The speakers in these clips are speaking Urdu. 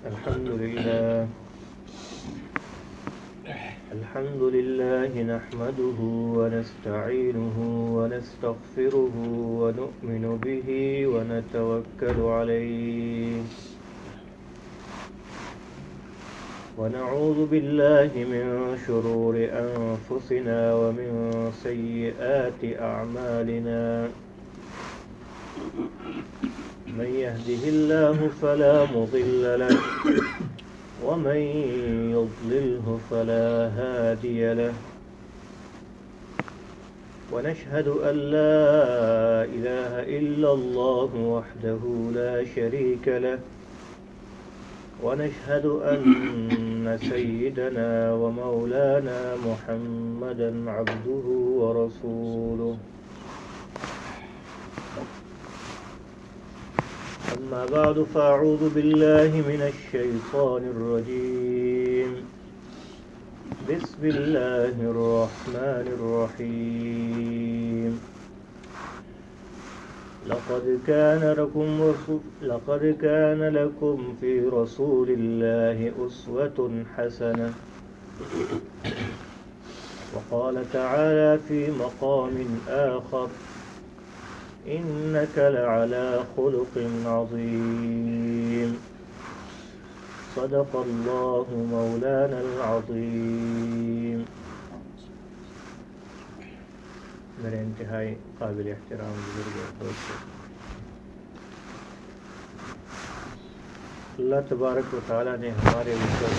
الحمد لله نحمده ونستعينه ونستغفره ونؤمن به ونتوكل عليه ونعوذ بالله من شرور أنفسنا ومن سيئات أعمالنا من يهده الله فلا مضل له ومن يضلله فلا هادي له ونشهد أن لا إله إلا الله وحده لا شريك له ونشهد أن سيدنا ومولانا محمدا عبده ورسوله أما بعد فأعوذ بالله من الشيطان الرجيم بسم الله الرحمن الرحيم لقد كان لكم في رسول الله أسوة حسنة وقال تعالى في مقام آخر إنك لعلى خلق عظيم صدق الله مولانا العظيم. میرے انتہائی قابل احترام بزرگ دوستو، اللہ تبارک و تعالیٰ نے ہمارے اوپر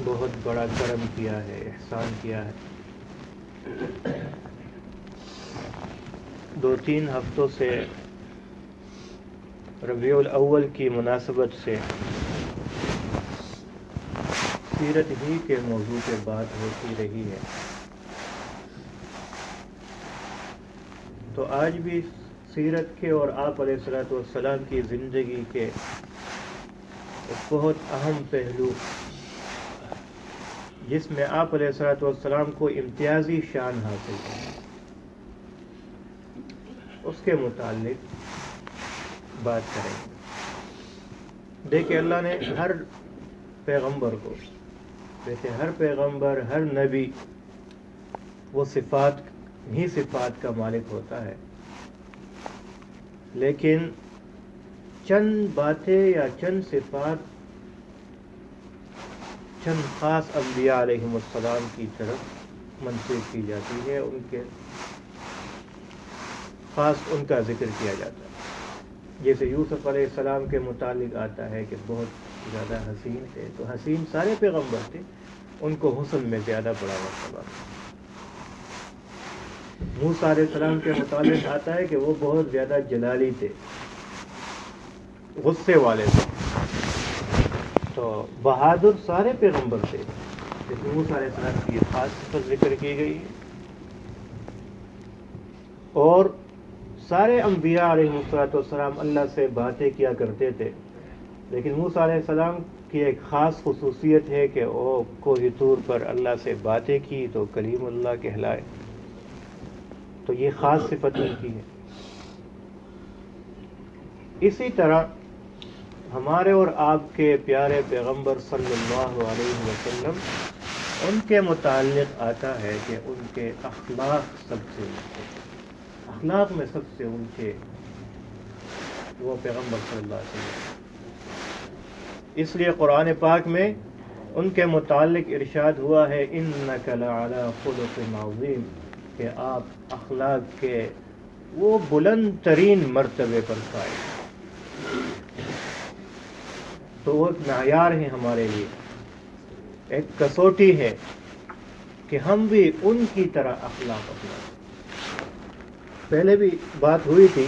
بہت بڑا کرم کیا ہے، احسان کیا ہے. 2-3 ہفتوں سے ربیع الاول کی مناسبت سے سیرت ہی کے موضوع پہ بات ہوتی رہی ہے، تو آج بھی سیرت کے اور آپ علیہ الصلوۃ والسلام کی زندگی کے ایک بہت اہم پہلو جس میں آپ علیہ الصلوۃ والسلام کو امتیازی شان حاصل ہے، اس کے متعلق بات کریں گے. دیکھیں، اللہ نے ہر پیغمبر کو، ویسے ہر پیغمبر، ہر نبی وہ صفات کا مالک ہوتا ہے، لیکن چند باتیں یا چند صفات چند خاص انبیاء علیہم السلام کی طرف منسوب کی جاتی ہے، ان کا ذکر کیا جاتا ہے. جیسے یوسف علیہ السلام کے متعلق آتا ہے کہ بہت زیادہ حسین تھے، تو حسین سارے پیغمبر تھے، ان کو حسن میں زیادہ بڑا مرتبہ. موسیٰ علیہ السلام کے متعلق آتا ہے کہ وہ بہت زیادہ جلالی تھے، غصے والے تھے. تو بہادر سارے پیغمبر تھے، لیکن موسیٰ علیہ السلام کی خاص صفت ذکر کی گئی ہے. اور سارے انبیاء علیہ السلام اللہ سے باتیں کیا کرتے تھے، لیکن موسیٰ علیہ السلام کی ایک خاص خصوصیت ہے کہ وہ کوہ طور پر اللہ سے باتیں کی تو کلیم اللہ کہلائے، تو یہ خاص صفت ان کی ہے. اسی طرح ہمارے اور آپ کے پیارے پیغمبر صلی اللہ علیہ وسلم، ان کے متعلق آتا ہے کہ ان کے اخلاق سب سے اونچے، اخلاق میں سب سے اونچے وہ پیغمبر صلی اللہ علیہ وسلم. اس لیے قرآن پاک میں ان کے متعلق ارشاد ہوا ہے انک لعلی خلق عظیم، کہ آپ اخلاق کے وہ بلند ترین مرتبے پر قائم. تو وہ ایک معیار ہے ہمارے لیے، ایک کسوٹی ہے کہ ہم بھی ان کی طرح اخلاق اپنائیں. پہلے بھی بات ہوئی تھی،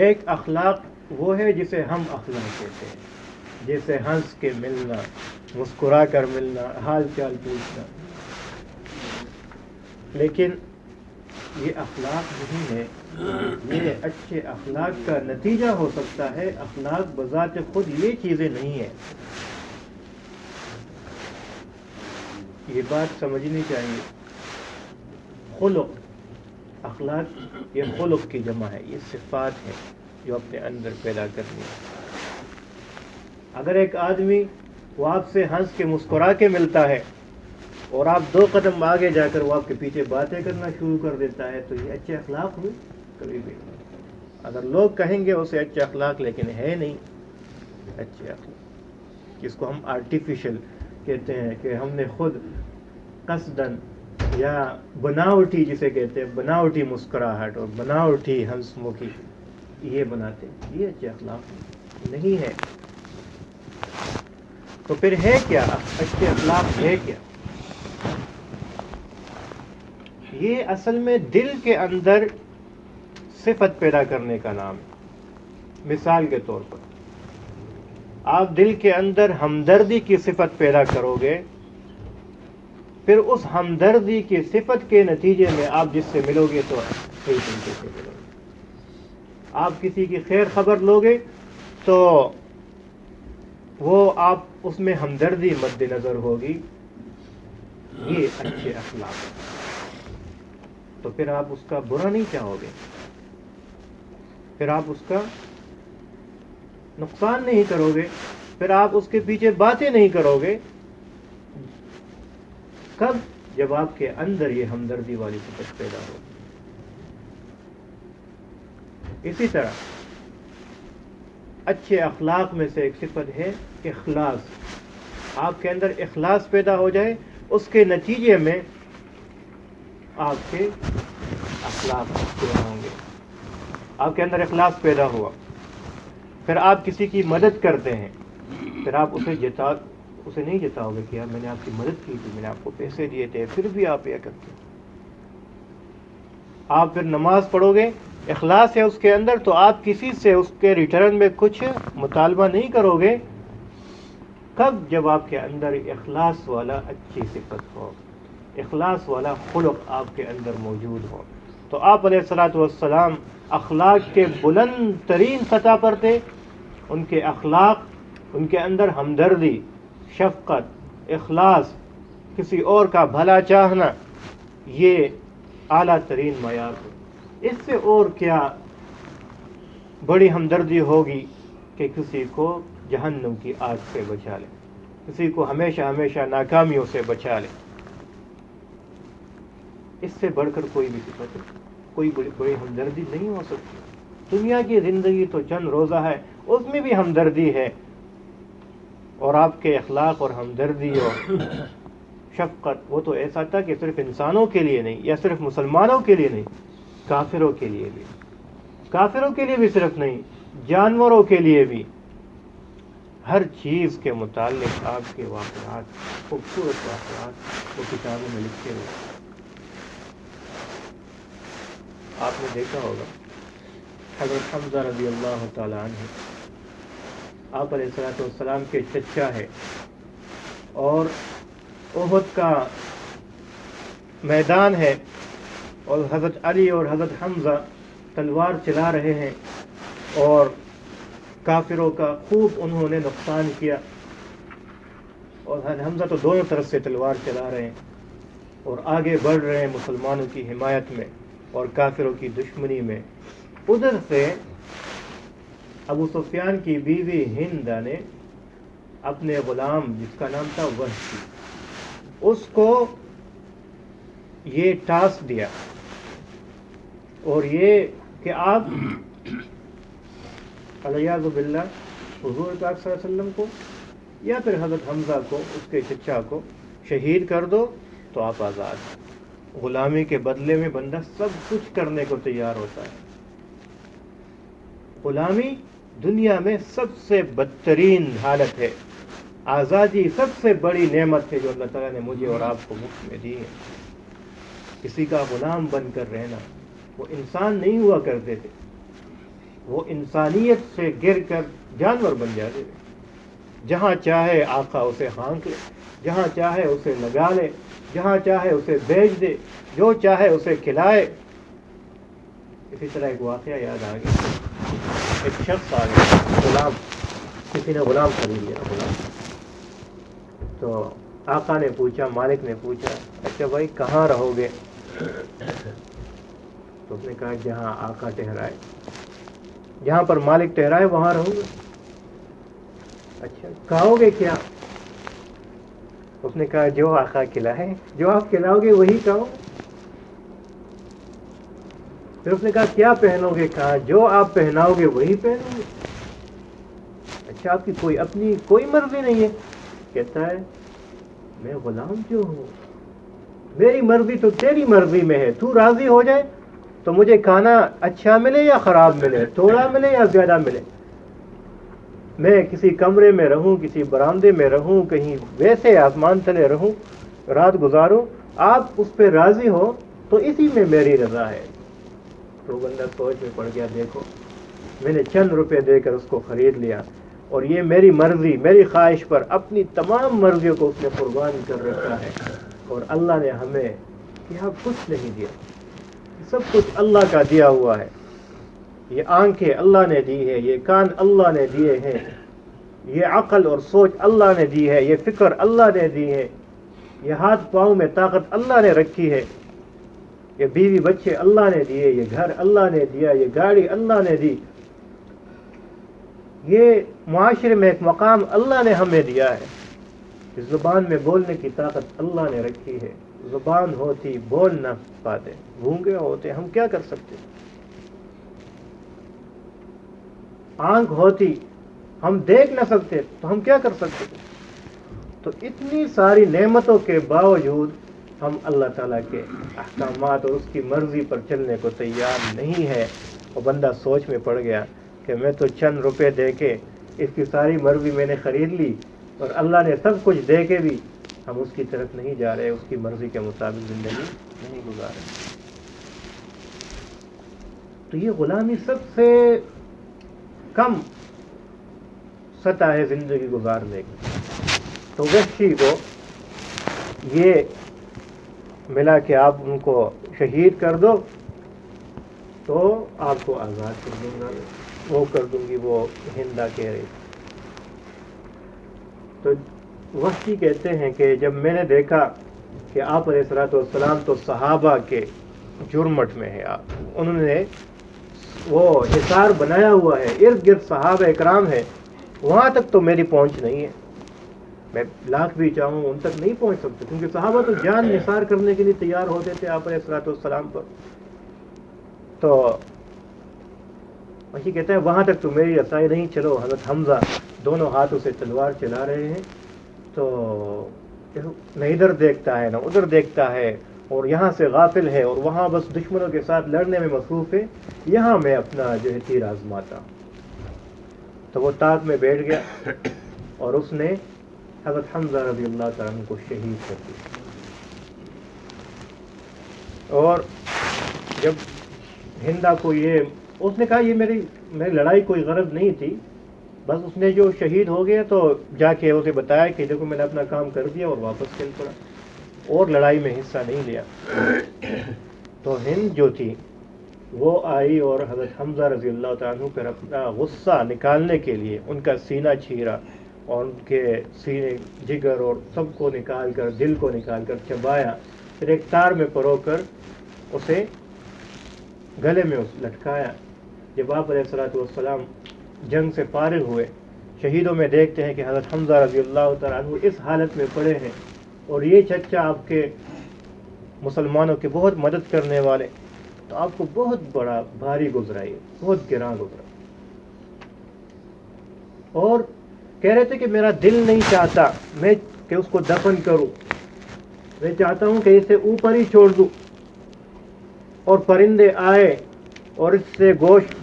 ایک اخلاق وہ ہے جسے ہم اخلاق کہتے ہیں، جیسے ہنس کے ملنا، مسکرا کر ملنا، حال چال پوچھنا. لیکن یہ اخلاق نہیں ہے، یہ اچھے اخلاق کا نتیجہ ہو سکتا ہے. اخلاق بذات خود یہ چیزیں نہیں ہیں. یہ بات سمجھنی چاہیے. خلق، اخلاق یہ خلق کی جمع ہے، یہ صفات ہے جو اپنے اندر پیدا کرنی ہے. اگر ایک آدمی وہ آپ سے ہنس کے مسکرا کے ملتا ہے اور آپ 2 قدم آگے جا کر وہ آپ کے پیچھے باتیں کرنا شروع کر دیتا ہے تو یہ اچھے اخلاق ہوئے؟ کبھی بھی نہیں۔ اگر لوگ کہیں گے اسے اچھے اخلاق، لیکن ہے نہیں اچھے اخلاق، جس کو ہم آرٹیفیشل کہتے ہیں کہ ہم نے خود قصدن یا بناوٹی، جسے کہتے ہیں بناوٹی مسکراہٹ اور بناوٹی ہنس مکھی، یہ بناتے، یہ اچھے اخلاق نہیں ہے۔ تو پھر ہے کیا اچھے اخلاق؟ ہے کیا؟ یہ اصل میں دل کے اندر صفت پیدا کرنے کا نام ہے۔ مثال کے طور پر آپ دل کے اندر ہمدردی کی صفت پیدا کرو گے، پھر اس ہمدردی کی صفت کے نتیجے میں آپ جس سے ملو گے تو صحیح طریقے سے ملو گے۔ آپ کسی کی خیر خبر لوگے تو وہ آپ اس میں ہمدردی مد نظر ہوگی، یہ اچھے اخلاق ہیں۔ تو پھر آپ اس کا برا نہیں چاہو گے، پھر آپ اس کا نقصان نہیں کرو گے، پھر آپ اس کے پیچھے باتیں نہیں کرو گے۔ کب؟ جب آپ کے اندر یہ ہمدردی والی صفت پیدا ہو۔ اسی طرح اچھے اخلاق میں سے ایک صفت ہے اخلاص۔ آپ کے اندر اخلاص پیدا ہو جائے، اس کے نتیجے میں آپ کے اخلاق اچھے ہوں گے۔ آپ کے اندر اخلاص پیدا ہوا، پھر آپ کسی کی مدد کرتے ہیں، پھر آپ اسے نہیں جتاؤ گے کہ یار میں نے آپ کی مدد کی تھی، میں نے آپ کو پیسے دیے تھے، پھر بھی آپ یہ کرتے ہیں۔ آپ پھر نماز پڑھو گے، اخلاص ہے اس کے اندر، تو آپ کسی سے اس کے ریٹرن میں کچھ مطالبہ نہیں کرو گے۔ کب؟ جب آپ کے اندر اخلاص والا اچھی صفت ہو، اخلاص والا خلق آپ کے اندر موجود ہو۔ تو آپ علیہ الصلوۃ والسلام اخلاق کے بلند ترین سطح پر تھے۔ ان کے اخلاق، ان کے اندر ہمدردی، شفقت، اخلاص، کسی اور کا بھلا چاہنا، یہ اعلیٰ ترین معیار ہو۔ اس سے اور کیا بڑی ہمدردی ہوگی کہ کسی کو جہنم کی آگ سے بچا لے، کسی کو ہمیشہ ہمیشہ ناکامیوں سے بچا لے۔ اس سے بڑھ کر کوئی بھی صفت، کوئی بڑی ہمدردی نہیں ہو سکتی۔ دنیا کی زندگی تو چند روزہ ہے، اس میں بھی ہمدردی ہے، اور آپ کے اخلاق اور ہمدردی اور شفقت وہ تو ایسا تھا کہ صرف انسانوں کے لیے نہیں، یا صرف مسلمانوں کے لیے نہیں، کافروں کے لیے بھی، کافروں کے لیے بھی صرف نہیں، جانوروں کے لیے بھی، ہر چیز کے متعلق آپ کے واقعات، خوبصورت واقعات وہ کتابوں میں لکھے ہوئے۔ آپ نے دیکھا ہوگا حضرت حمزہ رضی اللہ تعالی عنہ، آپ علیہ الصلوۃ والسلام کے چچا ہے، اور احد کا میدان ہے، اور حضرت علی اور حضرت حمزہ تلوار چلا رہے ہیں، اور کافروں کا خوب انہوں نے نقصان کیا، اور حمزہ تو دونوں طرف سے تلوار چلا رہے ہیں اور آگے بڑھ رہے ہیں مسلمانوں کی حمایت میں اور کافروں کی دشمنی میں۔ ادھر سے ابو سفیان کی بیوی ہندہ نے اپنے غلام، جس کا نام تھا وحشی، اس کو یہ ٹاسک دیا، اور یہ کہ آپ علیہ باللہ حضور پاک صلی اللہ علیہ وسلم کو یا پھر حضرت حمزہ کو، اس کے چچا کو شہید کر دو تو آپ آزاد ہیں۔ غلامی کے بدلے میں بندہ سب کچھ کرنے کو تیار ہوتا ہے۔ غلامی دنیا میں سب سے بدترین حالت ہے، آزادی سب سے بڑی نعمت ہے جو اللہ تعالیٰ نے مجھے اور آپ کو مفت میں دی ہے۔ کسی کا غلام بن کر رہنا، وہ انسان نہیں ہوا کرتے تھے، وہ انسانیت سے گر کر جانور بن جاتے تھے۔ جہاں چاہے آقا اسے ہانک لے، جہاں چاہے اسے لگا لے، جہاں چاہے اسے بیچ دے، جو چاہے اسے کھلائے۔ اسی طرح ایک واقعہ یاد آ گیا، ایک شخص آ گیا، غلام، کسی نے غلام خرید لیا، غلام۔ تو آقا نے پوچھا، مالک نے پوچھا، اچھا بھائی کہاں رہو گے؟ تو اس نے کہا جہاں آقا ٹھہرائے، جہاں پر مالک ٹھہرائے وہاں رہوں گا۔ اچھا کھاؤ گے کیا؟ اس نے کہا جو آقا کھلائے، جو آپ کھلاؤ گے وہی کھاؤ۔ پھر اس نے کہا کیا پہنو گے؟ کہا جو آپ پہناؤ گے وہی پہنو گے۔ اچھا آپ کی کوئی اپنی کوئی مرضی نہیں ہے؟ کہتا ہے میں غلام جو ہوں، میری مرضی تو تیری مرضی میں ہے، تو راضی ہو جائے تو مجھے کھانا اچھا ملے یا خراب ملے، تھوڑا ملے یا زیادہ ملے، میں کسی کمرے میں رہوں، کسی برآمدے میں رہوں، کہیں ویسے آسمان تلے رہوں، رات گزاروں، آپ اس پہ راضی ہو تو اسی میں میری رضا ہے۔ تو بندہ سوچ میں پڑ گیا، دیکھو میں نے چند روپے دے کر اس کو خرید لیا، اور یہ میری مرضی، میری خواہش پر اپنی تمام مرضیوں کو اس نے قربان کر رکھا ہے، اور اللہ نے ہمیں یہاں کچھ نہیں دیا، سب کچھ اللہ کا دیا ہوا ہے۔ یہ آنکھیں اللہ نے دی ہے، یہ کان اللہ نے دیے ہیں، یہ عقل اور سوچ اللہ نے دی ہے، یہ فکر اللہ نے دی ہے، یہ ہاتھ پاؤں میں طاقت اللہ نے رکھی ہے، یہ بیوی بچے اللہ نے دیے، یہ گھر اللہ نے دیا، یہ گاڑی اللہ نے دی، یہ معاشرے میں ایک مقام اللہ نے ہمیں دیا ہے، اس زبان میں بولنے کی طاقت اللہ نے رکھی ہے، زبان ہوتی بول نہ پاتے، گونگے ہوتے ہم کیا کر سکتے، آنکھ ہوتی ہم دیکھ نہ سکتے تو ہم کیا کر سکتے تھے؟ تو اتنی ساری نعمتوں کے باوجود ہم اللہ تعالیٰ کے احکامات اور اس کی مرضی پر چلنے کو تیار نہیں ہے۔ اور بندہ سوچ میں پڑ گیا کہ میں تو چند روپے دے کے اس کی ساری مرضی میں نے خرید لی، اور اللہ نے سب کچھ دے کے بھی ہم اس کی طرف نہیں جا رہے، اس کی مرضی کے مطابق زندگی نہیں گزار رہے۔ تو یہ غلامی سب سے کم سطح ہے زندگی گزارنے کی۔ تو وحشی کو یہ ملا کہ آپ ان کو شہید کر دو تو آپ کو آزاد کر دوں گا، وہ کر دوں گی، وہ ہندا کہہ رہی۔ تو وحشی کہتے ہیں کہ جب میں نے دیکھا کہ آپ علیہ الصلوۃ والسلام تو صحابہ کے جرمٹ میں ہے، انہوں نے وہ حصار بنایا ہوا ہے، ارد گرد صحابہ اکرام ہے، وہاں تک تو میری پہنچ نہیں ہے، میں لاکھ بھی چاہوں ان تک نہیں پہنچ سکتا، کیونکہ صحابہ تو جان نثار کرنے کے لیے تیار ہوتے تھے آپ علیہ الصلوۃ والسلام پر۔ تو وہی کہتا ہے وہاں تک تو میری رسائی نہیں، چلو حضرت حمزہ دونوں ہاتھوں سے تلوار چلا رہے ہیں، تو نہ ادھر دیکھتا ہے نہ ادھر دیکھتا ہے، اور یہاں سے غافل ہے، اور وہاں بس دشمنوں کے ساتھ لڑنے میں مصروف ہے، یہاں میں اپنا جو ہے تیر آزماتا ہوں۔ تو وہ تاغ میں بیٹھ گیا اور اس نے حضرت حمزہ رضی اللہ تعالیٰ عنہ کو شہید کر دیا۔ اور جب ہندا کو یہ اس نے کہا یہ میری لڑائی کوئی غرض نہیں تھی، بس اس نے جو شہید ہو گیا تو جا کے اسے بتایا کہ دیکھو میں نے اپنا کام کر دیا، اور واپس چل پڑا اور لڑائی میں حصہ نہیں لیا۔ تو ہند جو تھی وہ آئی اور حضرت حمزہ رضی اللہ تعالیٰ عنہ پر اپنا غصہ نکالنے کے لیے ان کا سینہ چھیرا، اور ان کے سینے جگر اور سب کو نکال کر، دل کو نکال کر چبایا، پھر ایک تار میں پرو کر اسے گلے میں لٹکایا۔ جب آپ علیہ الصلوۃ والسلام جنگ سے فارغ ہوئے، شہیدوں میں دیکھتے ہیں کہ حضرت حمزہ رضی اللہ تعالیٰ عنہ اس حالت میں پڑے ہیں، اور یہ چچا آپ کے مسلمانوں کی بہت مدد کرنے والے، تو آپ کو بہت بڑا بھاری گزرا، یہ بہت گراں گزرا۔ اور کہہ رہے تھے کہ میرا دل نہیں چاہتا میں کہ اس کو دفن کروں، میں چاہتا ہوں کہ اسے اوپر ہی چھوڑ دوں، اور پرندے آئے اور اس سے گوشت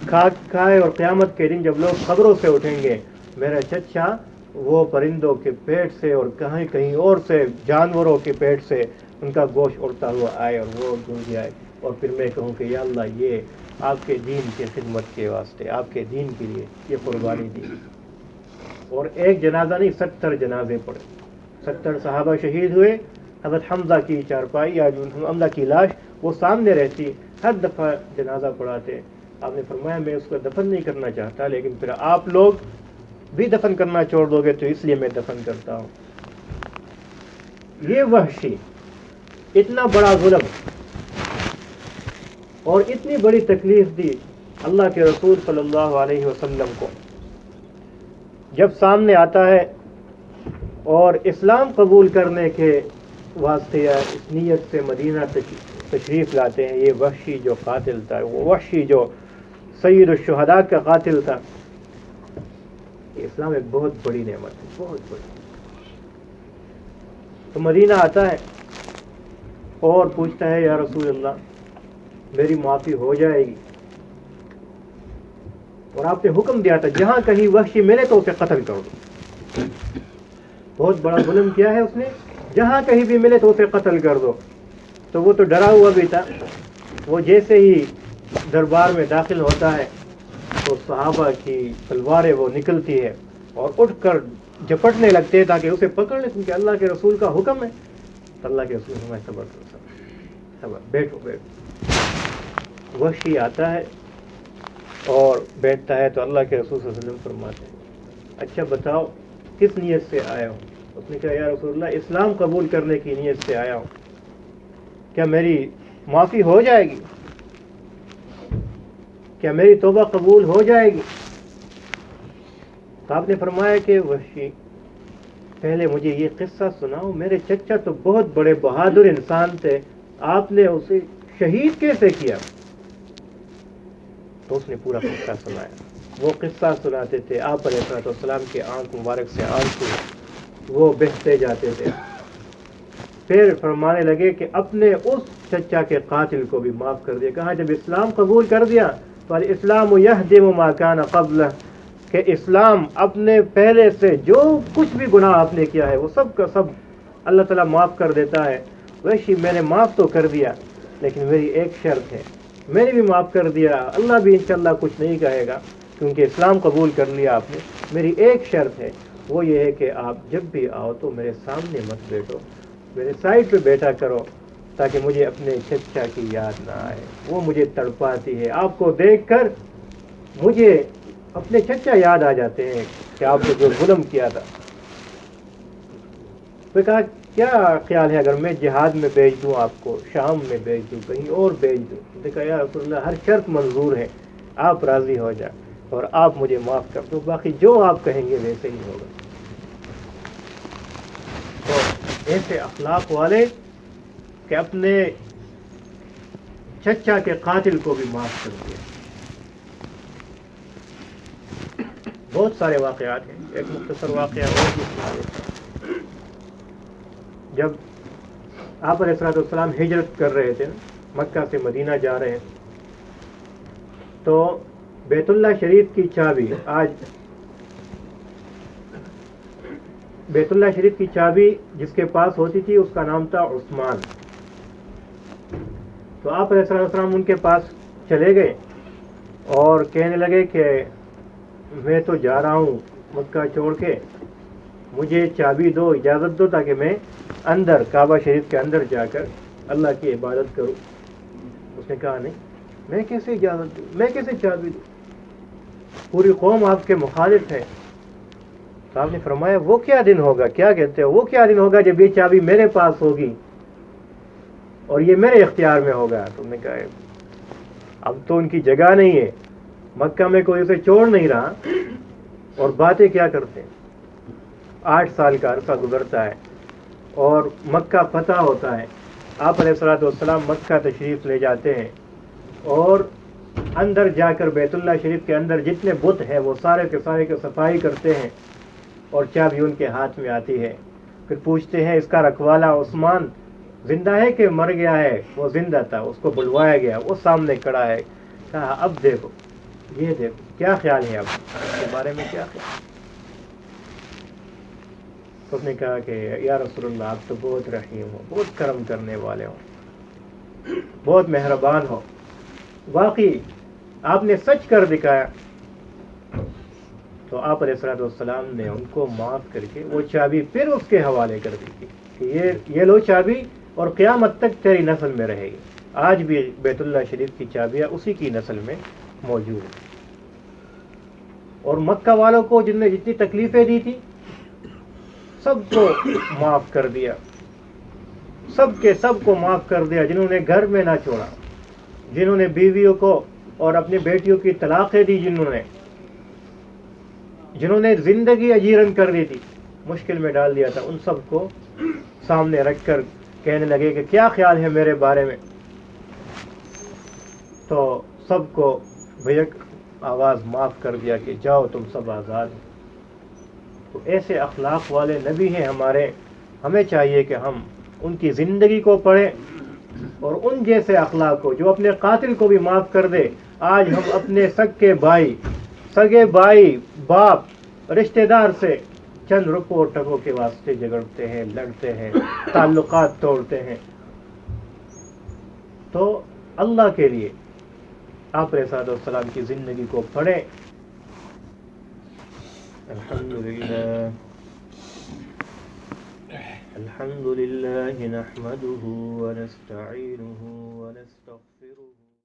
کھائے، اور قیامت کے دن جب لوگ قبروں سے اٹھیں گے، میرا چچا وہ پرندوں کے پیٹ سے اور کہیں اور سے جانوروں کے پیٹ سے ان کا گوشت اڑتا ہوا آئے اور وہ گر جائے، اور پھر میں کہوں کہ یا اللہ یہ آپ کے دین کی خدمت کے واسطے، آپ کے دین کے لیے یہ قربانی دی۔ اور ایک جنازہ نہیں، 70 جنازے پڑے، 70 صحابہ شہید ہوئے۔ حضرت حمزہ کی چارپائی یا جو حمزہ کی لاش وہ سامنے رہتی، ہر دفعہ جنازہ پڑھاتے۔ آپ نے فرمایا میں اس کو دفن نہیں کرنا چاہتا، لیکن پھر آپ لوگ بھی دفن کرنا چھوڑ دو گے تو اس لیے میں دفن کرتا ہوں۔ یہ وحشی اتنا بڑا ظلم اور اتنی بڑی تکلیف دی اللہ کے رسول صلی اللہ علیہ وسلم کو، جب سامنے آتا ہے اور اسلام قبول کرنے کے واسطے یا اس نیت سے مدینہ تشریف لاتے ہیں، یہ وحشی جو قاتل تھا، وہ وحشی جو سید الشہداء کا قاتل تھا، اسلام ایک بہت بڑی نعمت ہے، بہت بڑی. تو مدینہ آتا ہے اور پوچھتا ہے یا رسول اللہ میری معافی ہو جائے گی؟ اور آپ نے حکم دیا تھا جہاں کہیں وحشی ملے تو اسے قتل کر دو. بہت بڑا ظلم کیا ہے اس نے، جہاں کہیں بھی ملے تو اسے قتل کر دو. تو وہ تو ڈرا ہوا بھی تھا. وہ جیسے ہی دربار میں داخل ہوتا ہے تو صحابہ کی تلواریں وہ نکلتی ہے اور اٹھ کر جپٹنے لگتے ہیں تاکہ اسے پکڑ لیں، کیونکہ اللہ کے رسول کا حکم ہے. تو اللہ کے رسول ہمیں صبر کرو، صبر، بیٹھو بیٹھو. وحشی آتا ہے اور بیٹھتا ہے تو اللہ کے رسول صلی اللہ علیہ وسلم فرماتے ہیں اچھا بتاؤ کس نیت سے آیا ہوں؟ اس نے کہا یا رسول اللہ اسلام قبول کرنے کی نیت سے آیا ہوں، کیا میری معافی ہو جائے گی؟ کیا میری توبہ قبول ہو جائے گی؟ تو آپ نے فرمایا کہ وحشی پہلے مجھے یہ قصہ سناؤ، میرے چچا تو بہت بڑے بہادر انسان تھے، آپ نے اسے شہید کیسے کیا؟ تو اس نے پورا قصہ سنایا. وہ قصہ سناتے تھے، آپ علیہ السلام کے آنکھ مبارک سے آنسو وہ بہتے جاتے تھے. پھر فرمانے لگے کہ اپنے اس چچا کے قاتل کو بھی معاف کر دیا. کہا جب اسلام قبول کر دیا تو الاسلام یہدم ما کان قبلہ، کہ اسلام اپنے پہلے سے جو کچھ بھی گناہ آپ نے کیا ہے وہ سب کا سب اللہ تعالیٰ معاف کر دیتا ہے. ویسے میں نے معاف تو کر دیا لیکن میری ایک شرط ہے. میں نے بھی معاف کر دیا، اللہ بھی انشاءاللہ کچھ نہیں کہے گا کیونکہ اسلام قبول کر لیا آپ نے. میری ایک شرط ہے، وہ یہ ہے کہ آپ جب بھی آؤ تو میرے سامنے مت بیٹھو، میرے سائڈ پہ بیٹھا کرو تاکہ مجھے اپنے چچا کی یاد نہ آئے. وہ مجھے تڑپاتی ہے، آپ کو دیکھ کر مجھے اپنے چچا یاد آ جاتے ہیں کہ آپ نے جو ظلم کیا تھا. تو کہا کیا خیال ہے اگر میں جہاد میں بھیج دوں، آپ کو شام میں بھیج دوں، کہیں اور بھیج دوں؟ دیکھا یا رسول اللہ ہر شرط منظور ہے، آپ راضی ہو جائیں اور آپ مجھے معاف کر دو، باقی جو آپ کہیں گے ویسے ہی ہوگا. تو ایسے اخلاق والے کہ اپنے چچا کے قاتل کو بھی معاف کر دیا. بہت سارے واقعات ہیں، ایک مختصر واقعہ اور بھی سنا دیتا ہوں. جب آپ علیہ السلام ہجرت کر رہے تھے، مکہ سے مدینہ جا رہے ہیں، تو بیت اللہ شریف کی چابی، آج بیت اللہ شریف کی چابی جس کے پاس ہوتی تھی اس کا نام تھا عثمان. تو آپ علیہ السلام ان کے پاس چلے گئے اور کہنے لگے کہ میں تو جا رہا ہوں مکہ چھوڑ کے، مجھے چابی دو، اجازت دو تاکہ میں اندر کعبہ شریف کے اندر جا کر اللہ کی عبادت کروں. اس نے کہا نہیں، میں کیسے اجازت دوں، میں کیسے چابی دوں، پوری قوم آپ کے مخالف ہے. تو آپ نے فرمایا وہ کیا دن ہوگا، کیا کہتے ہو، وہ کیا دن ہوگا جب یہ چابی میرے پاس ہوگی اور یہ میرے اختیار میں ہوگا. تم نے کہا اب تو ان کی جگہ نہیں ہے، مکہ میں کوئی اسے چھوڑ نہیں رہا اور باتیں کیا کرتے ہیں. 8 سال کا عرصہ گزرتا ہے اور مکہ فتح ہوتا ہے. آپ علیہ السلام مکہ تشریف لے جاتے ہیں اور اندر جا کر بیت اللہ شریف کے اندر جتنے بت ہیں وہ سارے کے سارے کی صفائی کرتے ہیں اور چابی ان کے ہاتھ میں آتی ہے. پھر پوچھتے ہیں اس کا رکھوالا عثمان زندہ ہے کہ مر گیا ہے؟ وہ زندہ تھا، اس کو بلوایا گیا، وہ سامنے کھڑا ہے. کہا اب دیکھو، یہ دیکھو کیا خیال ہے اب اس کے بارے میں، کیا خیال؟ تو اس نے کہا کہ یا رسول اللہ آپ تو بہت رحیم ہو، بہت کرم کرنے والے ہو، بہت مہربان ہو، واقعی آپ نے سچ کر دکھایا. تو آپ علیہ السلام نے ان کو معاف کر کے وہ چابی پھر اس کے حوالے کر دی تھی کہ یہ لو چابی اور قیامت تک تیری نسل میں رہے گی. آج بھی بیت اللہ شریف کی چابیاں اسی کی نسل میں موجود ہیں. اور مکہ والوں کو جن نے جتنی تکلیفیں دی تھی سب کو معاف کر دیا، سب کے سب کو معاف کر دیا. جنہوں نے گھر میں نہ چھوڑا، جنہوں نے بیویوں کو اور اپنی بیٹیوں کی طلاقیں دی، جنہوں نے زندگی اجیرن کر دی تھی، مشکل میں ڈال دیا تھا، ان سب کو سامنے رکھ کر کہنے لگے کہ کیا خیال ہے میرے بارے میں، تو سب کو بیک آواز معاف کر دیا کہ جاؤ تم سب آزاد ہو۔ تو ایسے اخلاق والے نبی ہیں ہمارے، ہمیں چاہیے کہ ہم ان کی زندگی کو پڑھیں اور ان جیسے اخلاق کو جو اپنے قاتل کو بھی معاف کر دے۔ آج ہم اپنے سگے بھائی باپ رشتہ دار سے چند روپوں اور ٹکوں کے واسطے جھگڑتے ہیں، لڑتے ہیں، تعلقات توڑتے ہیں، تو اللہ کے لیے آپ علیہ السلام کی زندگی کو پڑھیں۔ الحمد لله نحمده ونستعينه ونستغفره